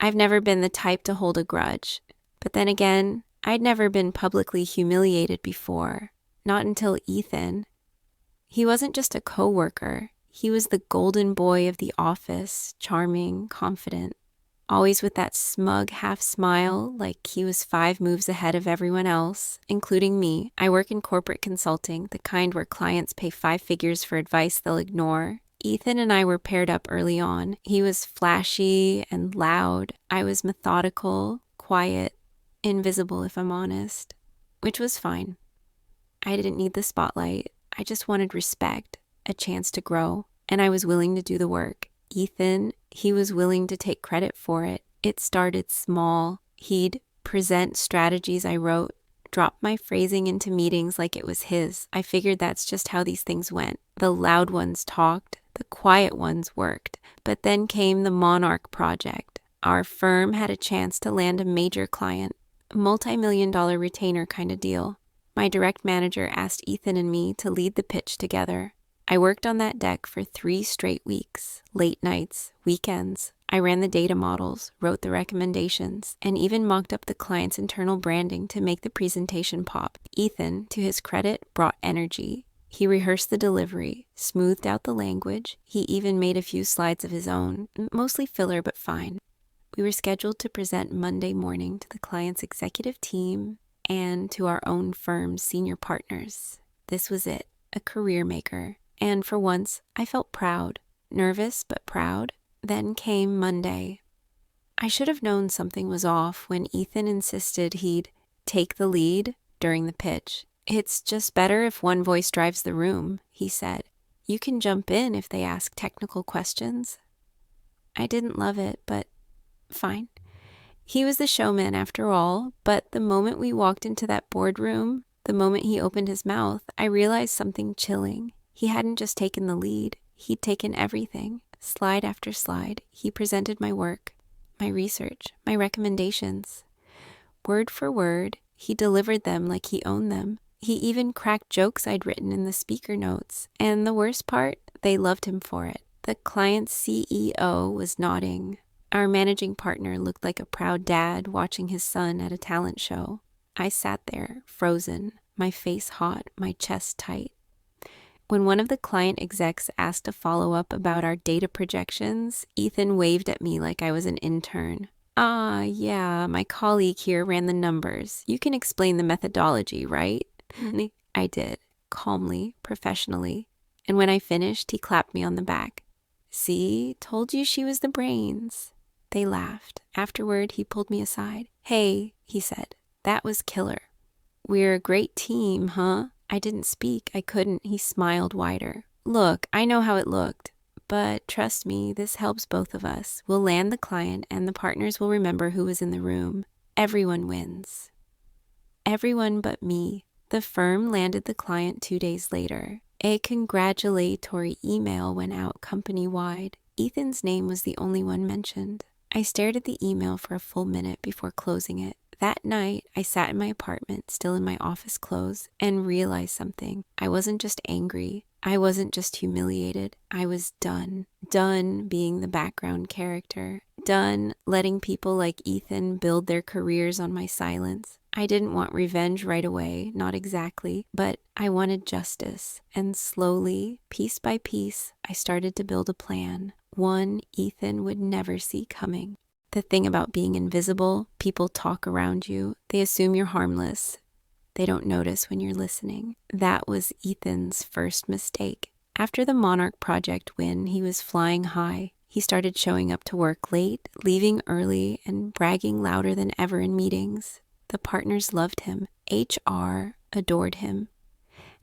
I've never been the type to hold a grudge. But then again, I'd never been publicly humiliated before. Not until Ethan. He wasn't just a coworker. He was the golden boy of the office, charming, confident, always with that smug half smile like he was 5 moves ahead of everyone else, including me. I work in corporate consulting, the kind where clients pay 5 figures for advice they'll ignore. Ethan and I were paired up early on. He was flashy and loud. I was methodical, quiet, invisible if I'm honest, which was fine. I didn't need the spotlight. I just wanted respect, a chance to grow, and I was willing to do the work. Ethan, he was willing to take credit for it. It started small. He'd present strategies I wrote, drop my phrasing into meetings like it was his. I figured that's just how these things went. The loud ones talked, the quiet ones worked. But then came the Monarch project. Our firm had a chance to land a major client, a multi-million-dollar retainer kind of deal. My direct manager asked Ethan and me to lead the pitch together. I worked on that deck for 3 straight weeks, late nights, weekends. I ran the data models, wrote the recommendations, and even mocked up the client's internal branding to make the presentation pop. Ethan, to his credit, brought energy. He rehearsed the delivery, smoothed out the language. He even made a few slides of his own, mostly filler but fine. We were scheduled to present Monday morning to the client's executive team and to our own firm's senior partners. This was it, a career maker. And for once, I felt proud, nervous but proud. Then came Monday. I should have known something was off when Ethan insisted he'd take the lead during the pitch. "It's just better if one voice drives the room," he said. "You can jump in if they ask technical questions." I didn't love it, but fine. He was the showman after all, but the moment we walked into that boardroom, the moment he opened his mouth, I realized something chilling. He hadn't just taken the lead, he'd taken everything. Slide after slide, he presented my work, my research, my recommendations. Word for word, he delivered them like he owned them. He even cracked jokes I'd written in the speaker notes. And the worst part, they loved him for it. The client's CEO was nodding. Our managing partner looked like a proud dad watching his son at a talent show. I sat there, frozen, my face hot, my chest tight. When one of the client execs asked a follow-up about our data projections, Ethan waved at me like I was an intern. Yeah, my colleague here ran the numbers. You can explain the methodology, right?" I did, calmly, professionally. And when I finished, he clapped me on the back. "See, told you she was the brains." They laughed. Afterward, he pulled me aside. "Hey," he said, "that was killer. We're a great team, huh?" I didn't speak. I couldn't. He smiled wider. "Look, I know how it looked, but trust me, this helps both of us. We'll land the client and the partners will remember who was in the room. Everyone wins." Everyone but me. The firm landed the client 2 days later. A congratulatory email went out company-wide. Ethan's name was the only one mentioned. I stared at the email for a full minute before closing it. That night, I sat in my apartment, still in my office clothes, and realized something. I wasn't just angry. I wasn't just humiliated. I was done. Done being the background character. Done letting people like Ethan build their careers on my silence. I didn't want revenge right away, not exactly, but I wanted justice. And slowly, piece by piece, I started to build a plan. One Ethan would never see coming. The thing about being invisible, people talk around you. They assume you're harmless. They don't notice when you're listening. That was Ethan's first mistake. After the Monarch project win, he was flying high. He started showing up to work late, leaving early, and bragging louder than ever in meetings. The partners loved him. HR adored him.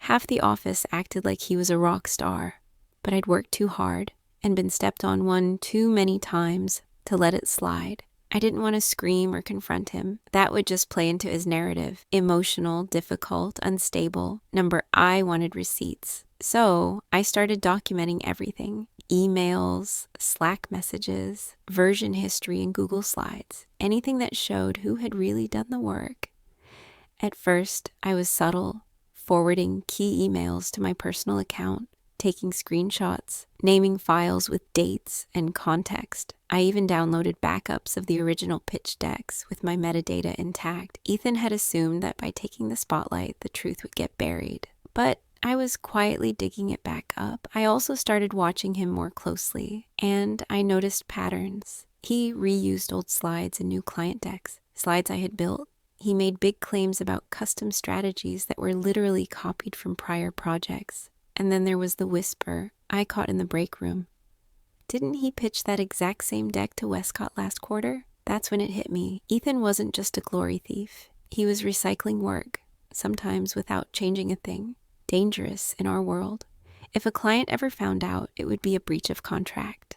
Half the office acted like he was a rock star. But I'd worked too hard and been stepped on one too many times to let it slide. I didn't want to scream or confront him. That would just play into his narrative. Emotional, difficult, unstable. I wanted receipts. So I started documenting everything. Emails, Slack messages, version history in Google Slides. Anything that showed who had really done the work. At first, I was subtle, forwarding key emails to my personal account, taking screenshots, naming files with dates and context. I even downloaded backups of the original pitch decks with my metadata intact. Ethan had assumed that by taking the spotlight, the truth would get buried. But I was quietly digging it back up. I also started watching him more closely, and I noticed patterns. He reused old slides and new client decks, slides I had built. He made big claims about custom strategies that were literally copied from prior projects. And then there was the whisper I caught in the break room. Didn't he pitch that exact same deck to Westcott last quarter? That's when it hit me. Ethan wasn't just a glory thief. He was recycling work, sometimes without changing a thing. Dangerous in our world. If a client ever found out, it would be a breach of contract.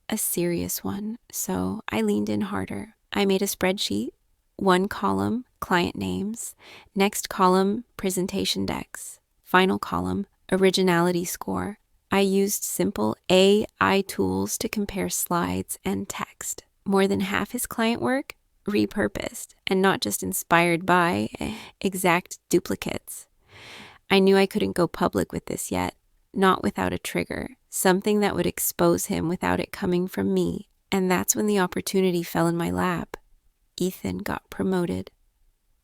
A serious one, so I leaned in harder. I made a spreadsheet, one column, client names, next column, presentation decks, final column, originality score. I used simple AI tools to compare slides and text. More than half his client work, repurposed, and not just inspired by exact duplicates. I knew I couldn't go public with this yet, not without a trigger, something that would expose him without it coming from me. And that's when the opportunity fell in my lap. Ethan got promoted.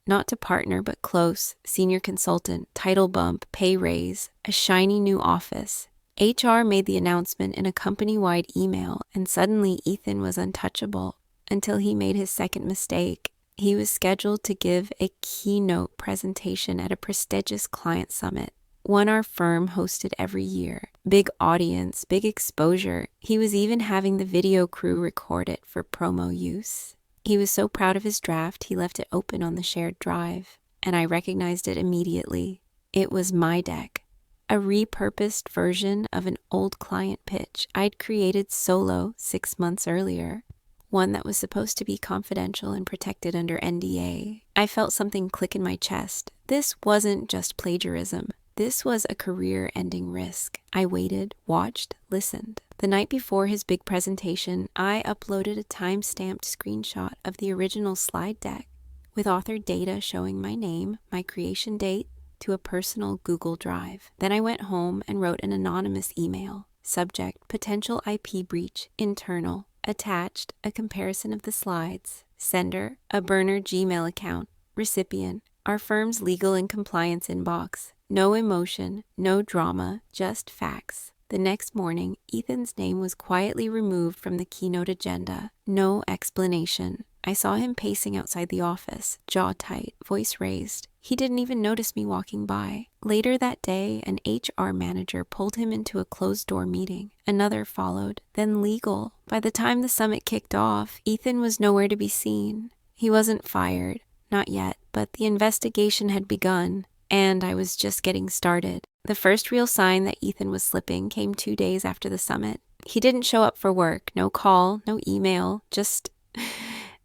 Not to partner, but close, senior consultant, title bump, pay raise, a shiny new office. HR made the announcement in a company-wide email, and suddenly Ethan was untouchable until he made his second mistake. He was scheduled to give a keynote presentation at a prestigious client summit, one our firm hosted every year. Big audience, big exposure. He was even having the video crew record it for promo use. He was so proud of his draft, he left it open on the shared drive, and I recognized it immediately. It was my deck, a repurposed version of an old client pitch I'd created solo 6 months earlier, one that was supposed to be confidential and protected under NDA. I felt something click in my chest. This wasn't just plagiarism. This was a career-ending risk. I waited, watched, listened. The night before his big presentation, I uploaded a time-stamped screenshot of the original slide deck with author data showing my name, my creation date, to a personal Google Drive. Then I went home and wrote an anonymous email. Subject, potential IP breach, internal. Attached, a comparison of the slides. Sender, a burner Gmail account. Recipient, our firm's legal and compliance inbox. No emotion, no drama, just facts. The next morning, Ethan's name was quietly removed from the keynote agenda. No explanation. I saw him pacing outside the office, jaw tight, voice raised. He didn't even notice me walking by. Later that day, an HR manager pulled him into a closed-door meeting. Another followed, then legal. By the time the summit kicked off, Ethan was nowhere to be seen. He wasn't fired, not yet, but the investigation had begun. And I was just getting started. The first real sign that Ethan was slipping came 2 days after the summit. He didn't show up for work, no call, no email, just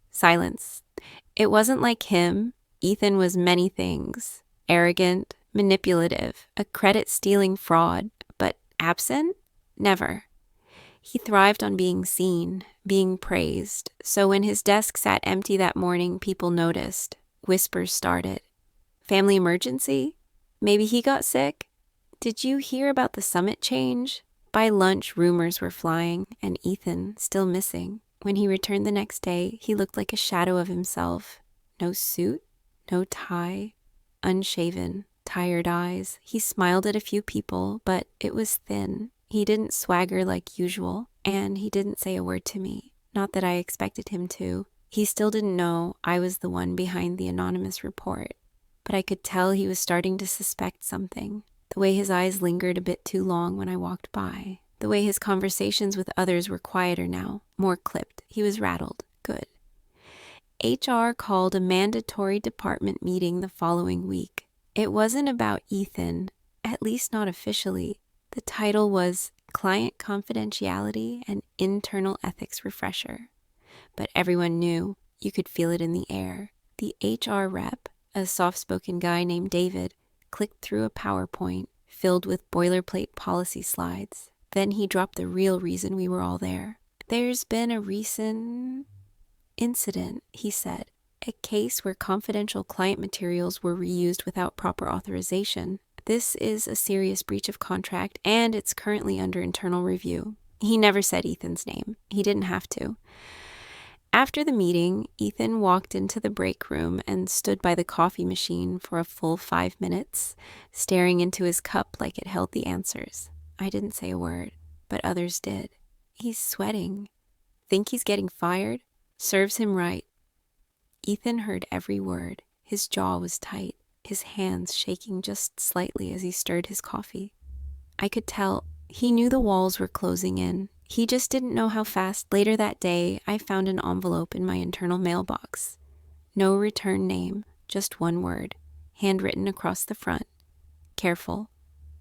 silence. It wasn't like him. Ethan was many things. Arrogant, manipulative, a credit-stealing fraud, but absent? Never. He thrived on being seen, being praised. So when his desk sat empty that morning, people noticed. Whispers started. Family emergency? Maybe he got sick? Did you hear about the summit change? By lunch, rumors were flying, and Ethan still missing. When he returned the next day, he looked like a shadow of himself. No suit, no tie, unshaven, tired eyes. He smiled at a few people, but it was thin. He didn't swagger like usual, and he didn't say a word to me. Not that I expected him to. He still didn't know I was the one behind the anonymous report. But I could tell he was starting to suspect something. The way his eyes lingered a bit too long when I walked by. The way his conversations with others were quieter now, more clipped. He was rattled. Good. HR called a mandatory department meeting the following week. It wasn't about Ethan, at least not officially. The title was Client Confidentiality and Internal Ethics Refresher. But everyone knew. You could feel it in the air. The HR rep, a soft-spoken guy named David, clicked through a PowerPoint filled with boilerplate policy slides. Then he dropped the real reason we were all there. There's been a recent incident, he said. A case where confidential client materials were reused without proper authorization. This is a serious breach of contract, and it's currently under internal review. He never said Ethan's name. He didn't have to. After the meeting, Ethan walked into the break room and stood by the coffee machine for a full 5 minutes, staring into his cup like it held the answers. I didn't say a word, but others did. He's sweating. Think he's getting fired? Serves him right. Ethan heard every word. His jaw was tight, his hands shaking just slightly as he stirred his coffee. I could tell he knew the walls were closing in. He just didn't know how fast. Later that day, I found an envelope in my internal mailbox. No return name, just one word, handwritten across the front. Careful.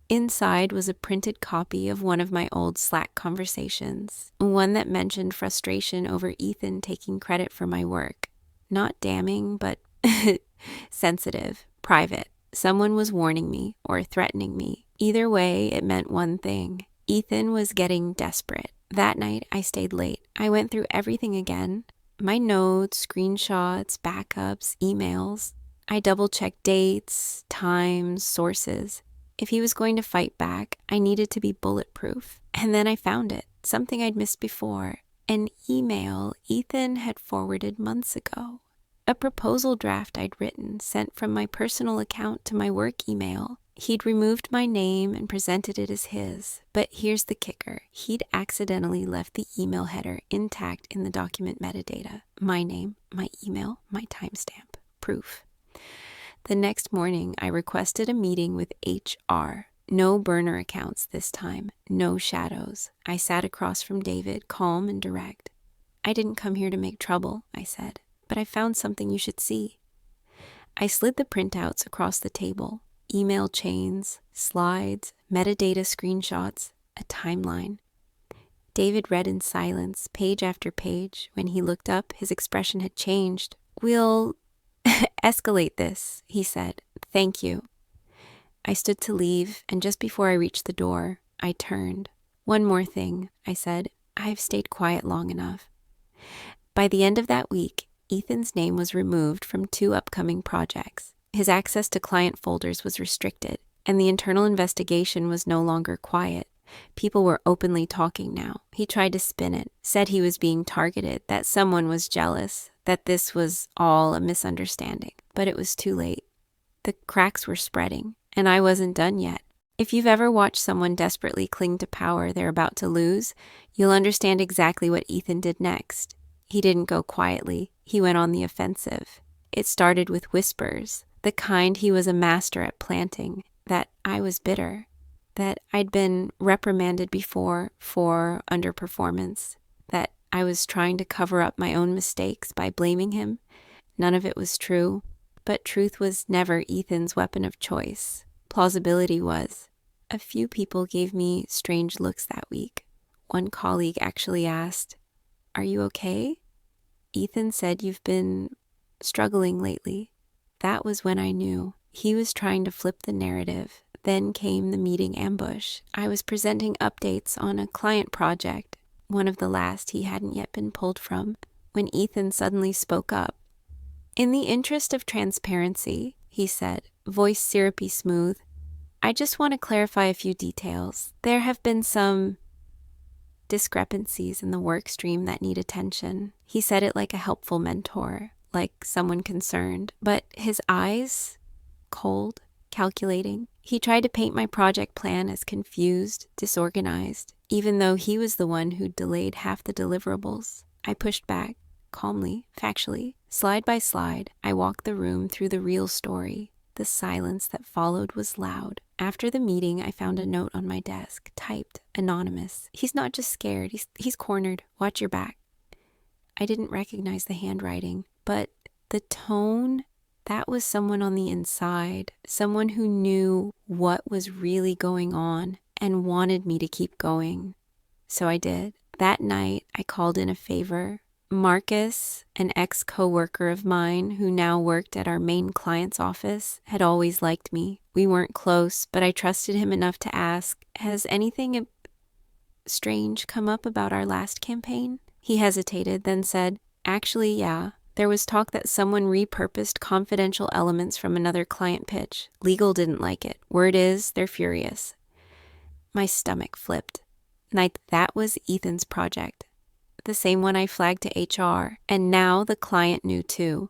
Inside was a printed copy of one of my old Slack conversations, one that mentioned frustration over Ethan taking credit for my work. Not damning, but sensitive, private. Someone was warning me or threatening me. Either way, it meant one thing. Ethan was getting desperate. That night, I stayed late. I went through everything again. My notes, screenshots, backups, emails. I double-checked dates, times, sources. If he was going to fight back, I needed to be bulletproof. And then I found it, something I'd missed before. An email Ethan had forwarded months ago. A proposal draft I'd written, sent from my personal account to my work email. He'd removed my name and presented it as his. But here's the kicker. He'd accidentally left the email header intact in the document metadata. My name, my email, my timestamp. Proof. The next morning, I requested a meeting with HR. No burner accounts this time. No shadows. I sat across from David, calm and direct. I didn't come here to make trouble, I said, but I found something you should see. I slid the printouts across the table. Email chains, slides, metadata screenshots, a timeline. David read in silence, page after page. When he looked up, his expression had changed. "We'll escalate this," he said. "Thank you." I stood to leave, and just before I reached the door, I turned. "One more thing," I said. "I've stayed quiet long enough." By the end of that week, Ethan's name was removed from 2 upcoming projects. His access to client folders was restricted, and the internal investigation was no longer quiet. People were openly talking now. He tried to spin it, said he was being targeted, that someone was jealous, that this was all a misunderstanding. But it was too late. The cracks were spreading, and I wasn't done yet. If you've ever watched someone desperately cling to power they're about to lose, you'll understand exactly what Ethan did next. He didn't go quietly. He went on the offensive. It started with whispers, the kind he was a master at planting, that I was bitter, that I'd been reprimanded before for underperformance, that I was trying to cover up my own mistakes by blaming him. None of it was true, but truth was never Ethan's weapon of choice. Plausibility was. A few people gave me strange looks that week. One colleague actually asked, "Are you okay?" Ethan said, "You've been struggling lately." That was when I knew. He was trying to flip the narrative. Then came the meeting ambush. I was presenting updates on a client project, one of the last he hadn't yet been pulled from, when Ethan suddenly spoke up. "In the interest of transparency," he said, voice syrupy smooth, "I just want to clarify a few details. There have been some discrepancies in the work stream that need attention." He said it like a helpful mentor, like someone concerned, but his eyes, cold, calculating. He tried to paint my project plan as confused, disorganized, even though he was the one who'd delayed half the deliverables. I pushed back, calmly, factually. Slide by slide, I walked the room through the real story. The silence that followed was loud. After the meeting, I found a note on my desk, typed, anonymous. "He's not just scared, he's cornered. Watch your back." I didn't recognize the handwriting, but the tone, that was someone on the inside, someone who knew what was really going on and wanted me to keep going. So I did. That night, I called in a favor. Marcus, an ex-coworker of mine who now worked at our main client's office, had always liked me. We weren't close, but I trusted him enough to ask, "Has anything strange come up about our last campaign?" He hesitated, then said, "Actually, yeah. There was talk that someone repurposed confidential elements from another client pitch. Legal didn't like it. Word is, they're furious. My stomach flipped. Like that was Ethan's project. The same one I flagged to HR, and now the client knew too.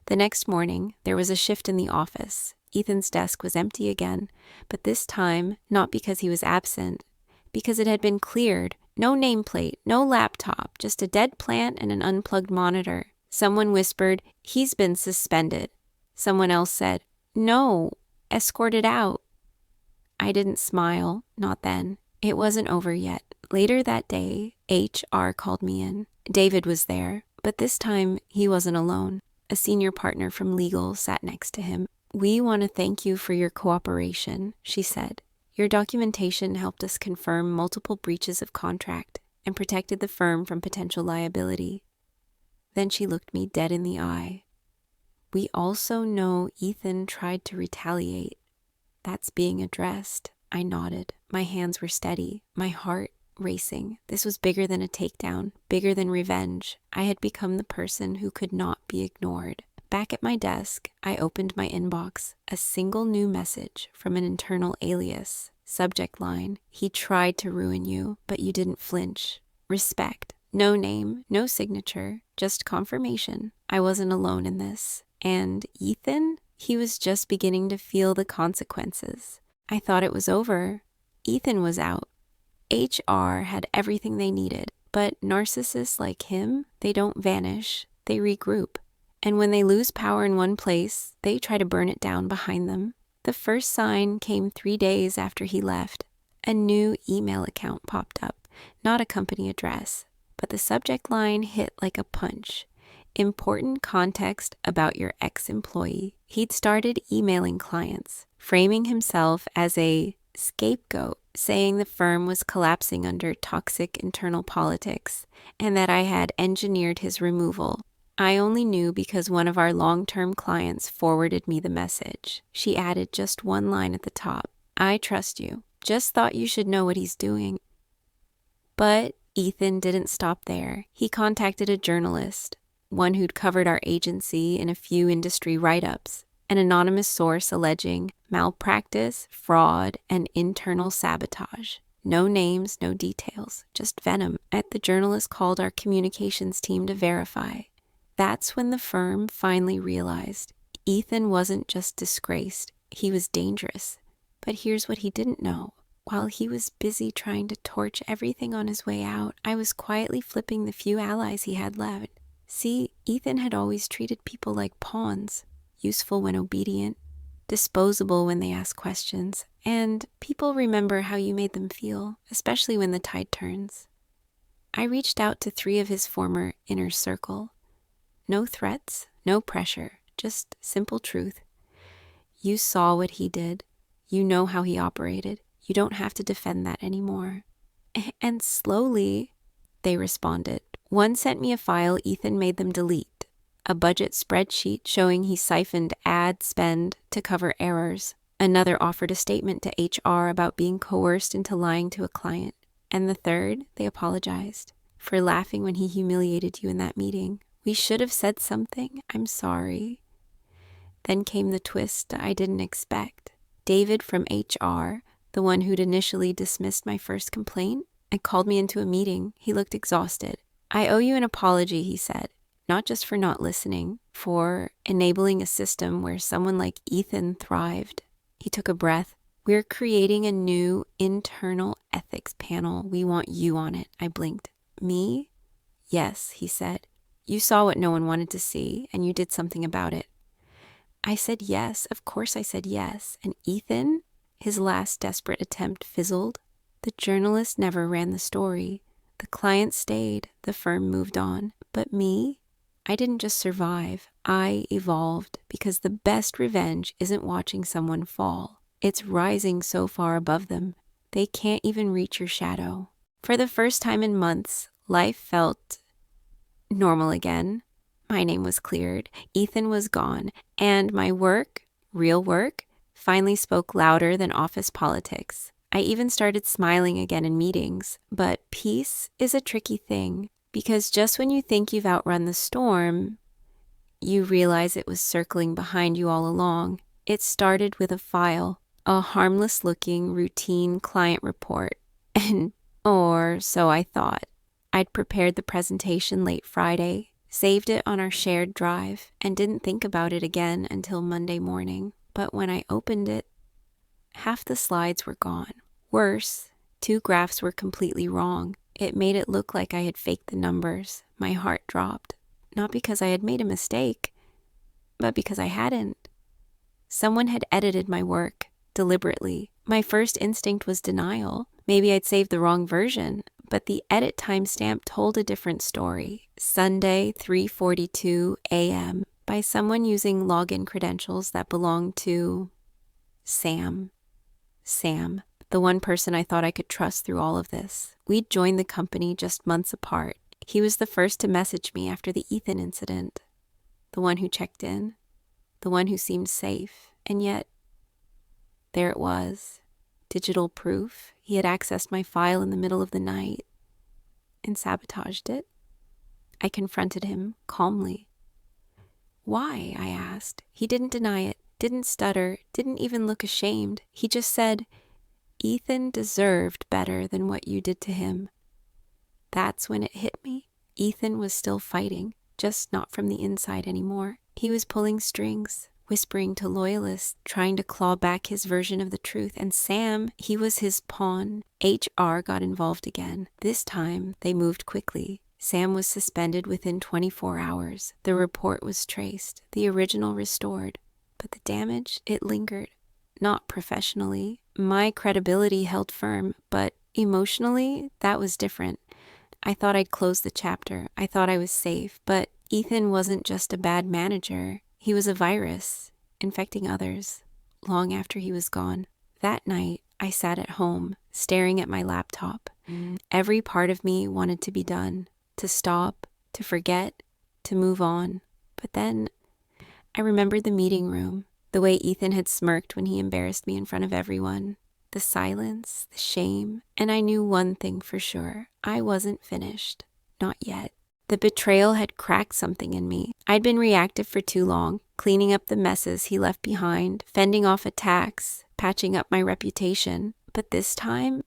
The next morning, there was a shift in the office. Ethan's desk was empty again, but this time, not because he was absent, because it had been cleared. No nameplate, no laptop, just a dead plant and an unplugged monitor. Someone whispered, "He's been suspended." Someone else said, "No, escorted out." I didn't smile, not then. It wasn't over yet. Later that day, HR called me in. David was there, but this time he wasn't alone. A senior partner from legal sat next to him. "We want to thank you for your cooperation," she said. "Your documentation helped us confirm multiple breaches of contract and protected the firm from potential liability." Then she looked me dead in the eye. "We also know Ethan tried to retaliate. That's being addressed." I nodded. My hands were steady, my heart racing. This was bigger than a takedown, bigger than revenge. I had become the person who could not be ignored. Back at my desk, I opened my inbox. A single new message from an internal alias. Subject line: "He tried to ruin you, but you didn't flinch. Respect." No name, no signature, just confirmation. I wasn't alone in this. And Ethan? He was just beginning to feel the consequences. I thought it was over. Ethan was out. HR had everything they needed, but narcissists like him, they don't vanish, they regroup. And when they lose power in one place, they try to burn it down behind them. The first sign came 3 days after he left. A new email account popped up, not a company address, but the subject line hit like a punch. Important context about your ex-employee. He'd started emailing clients, framing himself as a scapegoat, saying the firm was collapsing under toxic internal politics and that I had engineered his removal. I only knew because one of our long-term clients forwarded me the message. She added just one line at the top: "I trust you. Just thought you should know what he's doing." But Ethan didn't stop there. He contacted a journalist, one who'd covered our agency in a few industry write-ups, an anonymous source alleging malpractice, fraud, and internal sabotage. No names, no details, just venom. The journalist called our communications team to verify. That's when the firm finally realized Ethan wasn't just disgraced, he was dangerous. But here's what he didn't know. While he was busy trying to torch everything on his way out, I was quietly flipping the few allies he had left. See, Ethan had always treated people like pawns, useful when obedient, disposable when they ask questions, and people remember how you made them feel, especially when the tide turns. I reached out to 3 of his former inner circle. No threats, no pressure, just simple truth. You saw what he did. You know how he operated. You don't have to defend that anymore. And slowly, they responded. One sent me a file Ethan made them delete, a budget spreadsheet showing he siphoned ad spend to cover errors. Another offered a statement to HR about being coerced into lying to a client. And the third, they apologized for laughing when he humiliated you in that meeting. "We should have said something. I'm sorry." Then came the twist I didn't expect. David from HR, the one who'd initially dismissed my first complaint, called me into a meeting. He looked exhausted. "I owe you an apology," he said, "not just for not listening, for enabling a system where someone like Ethan thrived." He took a breath. "We're creating a new internal ethics panel. We want you on it." I blinked. "Me?" "Yes," he said. "You saw what no one wanted to see, and you did something about it." I said yes. Of course I said yes. And Ethan? His last desperate attempt fizzled. The journalist never ran the story. The client stayed. The firm moved on. But me? I didn't just survive. I evolved, because the best revenge isn't watching someone fall. It's rising so far above them, they can't even reach your shadow. For the first time in months, life felt normal again. My name was cleared. Ethan was gone. And my work, real work, finally spoke louder than office politics. I even started smiling again in meetings. But peace is a tricky thing, because just when you think you've outrun the storm, you realize it was circling behind you all along. It started with a file, a harmless-looking routine client report, or so I thought. I'd prepared the presentation late Friday, saved it on our shared drive, and didn't think about it again until Monday morning. But when I opened it, half the slides were gone. Worse, 2 graphs were completely wrong. It made it look like I had faked the numbers. My heart dropped. Not because I had made a mistake, but because I hadn't. Someone had edited my work, deliberately. My first instinct was denial. Maybe I'd saved the wrong version, but the edit timestamp told a different story. Sunday, 3:42 a.m. by someone using login credentials that belonged to Sam. Sam, the one person I thought I could trust through all of this. We'd joined the company just months apart. He was the first to message me after the Ethan incident. The one who checked in. The one who seemed safe. And yet, there it was. Digital proof. He had accessed my file in the middle of the night and sabotaged it. I confronted him calmly. Why? I asked. He didn't deny it, didn't stutter, didn't even look ashamed. He just said, Ethan deserved better than what you did to him. That's when it hit me. Ethan was still fighting, just not from the inside anymore. He was pulling strings, whispering to loyalists, trying to claw back his version of the truth. And Sam, he was his pawn. HR got involved again. This time, they moved quickly. Sam was suspended within 24 hours. The report was traced, the original restored. But the damage, it lingered. Not professionally. My credibility held firm, but emotionally, that was different. I thought I'd closed the chapter. I thought I was safe. But Ethan wasn't just a bad manager. He was a virus, infecting others, long after he was gone. That night, I sat at home, staring at my laptop. Every part of me wanted to be done, to stop, to forget, to move on. But then, I remembered the meeting room, the way Ethan had smirked when he embarrassed me in front of everyone, the silence, the shame, and I knew one thing for sure. I wasn't finished. Not yet. The betrayal had cracked something in me. I'd been reactive for too long, cleaning up the messes he left behind, fending off attacks, patching up my reputation. But this time,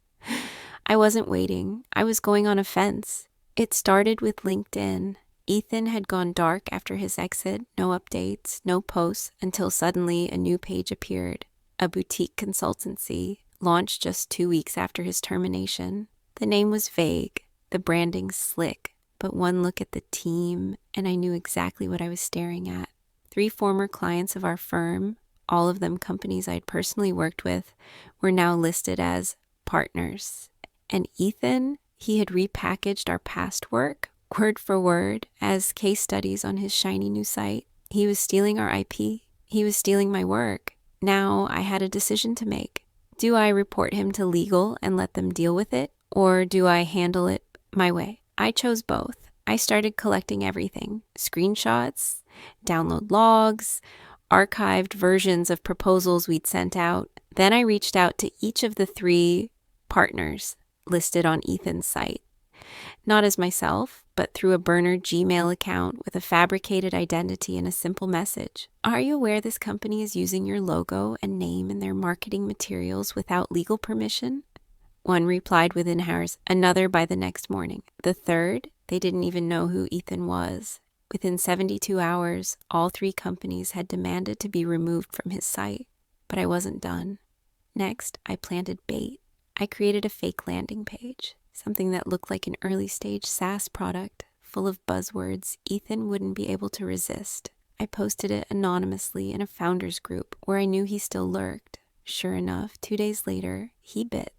I wasn't waiting. I was going on offense. It started with LinkedIn. Ethan had gone dark after his exit, no updates, no posts, until suddenly a new page appeared. A boutique consultancy, launched just 2 weeks after his termination. The name was vague, the branding slick. But one look at the team, and I knew exactly what I was staring at. 3 former clients of our firm, all of them companies I'd personally worked with, were now listed as partners. And Ethan, he had repackaged our past work, word for word, as case studies on his shiny new site. He was stealing our IP. He was stealing my work. Now I had a decision to make. Do I report him to legal and let them deal with it? Or do I handle it my way? I chose both. I started collecting everything. Screenshots, download logs, archived versions of proposals we'd sent out. Then I reached out to each of the 3 partners listed on Ethan's site. Not as myself, but through a burner Gmail account with a fabricated identity and a simple message. Are you aware this company is using your logo and name in their marketing materials without legal permission? One replied within hours, another by the next morning. The third, they didn't even know who Ethan was. Within 72 hours, all 3 companies had demanded to be removed from his site. But I wasn't done. Next, I planted bait. I created a fake landing page, something that looked like an early-stage SaaS product, full of buzzwords Ethan wouldn't be able to resist. I posted it anonymously in a founders group where I knew he still lurked. Sure enough, 2 days later, he bit.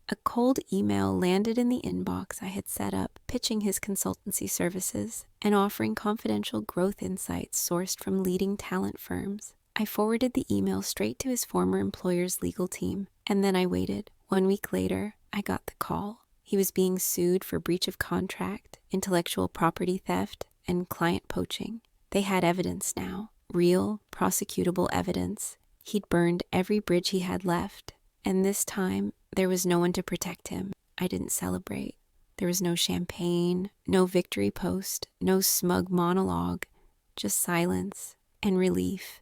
A cold email landed in the inbox I had set up, pitching his consultancy services and offering confidential growth insights sourced from leading talent firms. I forwarded the email straight to his former employer's legal team, and then I waited. 1 week later, I got the call. He was being sued for breach of contract, intellectual property theft, and client poaching. They had evidence now, real, prosecutable evidence. He'd burned every bridge he had left, and this time, there was no one to protect him. I didn't celebrate. There was no champagne, no victory post, no smug monologue, just silence and relief.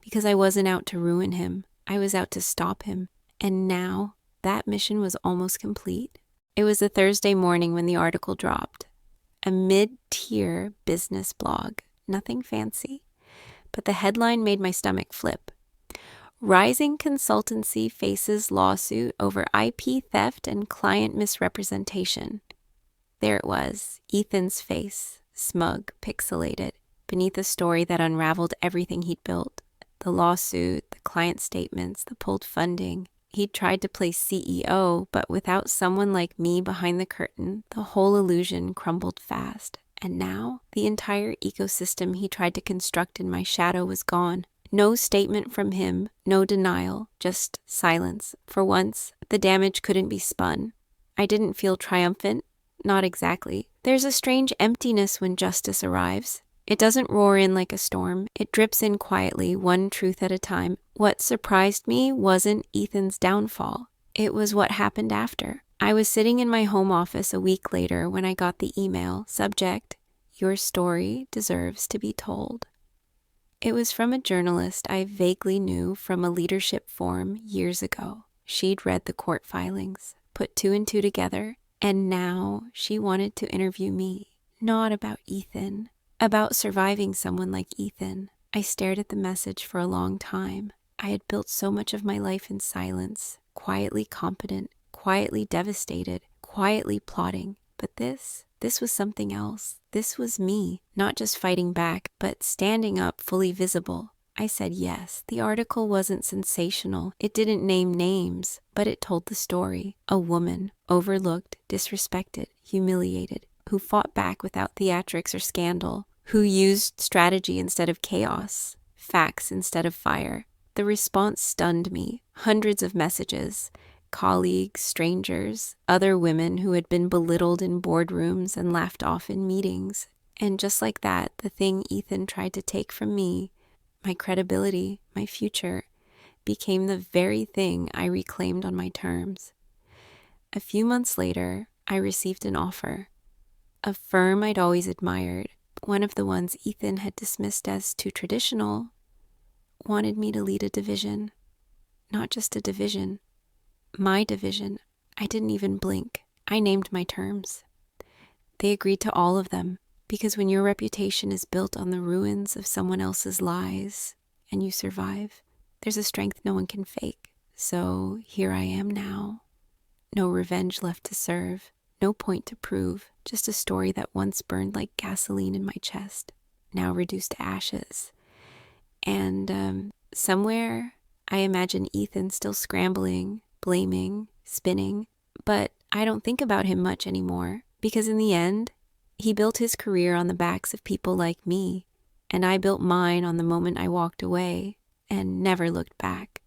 Because I wasn't out to ruin him, I was out to stop him. And now, that mission was almost complete. It was a Thursday morning when the article dropped. A mid-tier business blog, nothing fancy. But the headline made my stomach flip. Rising consultancy faces lawsuit over IP theft and client misrepresentation. There it was, Ethan's face, smug, pixelated, beneath a story that unraveled everything he'd built. The lawsuit, the client statements, the pulled funding. He'd tried to play CEO, but without someone like me behind the curtain, the whole illusion crumbled fast. And now, the entire ecosystem he tried to construct in my shadow was gone. No statement from him, no denial, just silence. For once, the damage couldn't be spun. I didn't feel triumphant. Not exactly. There's a strange emptiness when justice arrives. It doesn't roar in like a storm. It drips in quietly, one truth at a time. What surprised me wasn't Ethan's downfall. It was what happened after. I was sitting in my home office a week later when I got the email, subject, "Your story deserves to be told." It was from a journalist I vaguely knew from a leadership forum years ago. She'd read the court filings, put two and two together, and now she wanted to interview me. Not about Ethan, about surviving someone like Ethan. I stared at the message for a long time. I had built so much of my life in silence, quietly competent, quietly devastated, quietly plotting. But this was something else. This was me, not just fighting back, but standing up, fully visible. I said yes. The article wasn't sensational. It didn't name names, but it told the story. A woman, overlooked, disrespected, humiliated, who fought back without theatrics or scandal, who used strategy instead of chaos, facts instead of fire. The response stunned me. Hundreds of messages. Colleagues, strangers, other women who had been belittled in boardrooms and laughed off in meetings. And just like that, the thing Ethan tried to take from me, my credibility, my future, became the very thing I reclaimed on my terms. A few months later, I received an offer. A firm I'd always admired, one of the ones Ethan had dismissed as too traditional, wanted me to lead a division. Not just a division. My division. I didn't even blink. I named my terms. They agreed to all of them, because when your reputation is built on the ruins of someone else's lies and you survive, there's a strength no one can fake. So here I am now. No revenge left to serve, no point to prove, just a story that once burned like gasoline in my chest, now reduced to ashes. And somewhere, I imagine Ethan still scrambling, blaming, spinning, but I don't think about him much anymore, because in the end, he built his career on the backs of people like me, and I built mine on the moment I walked away and never looked back.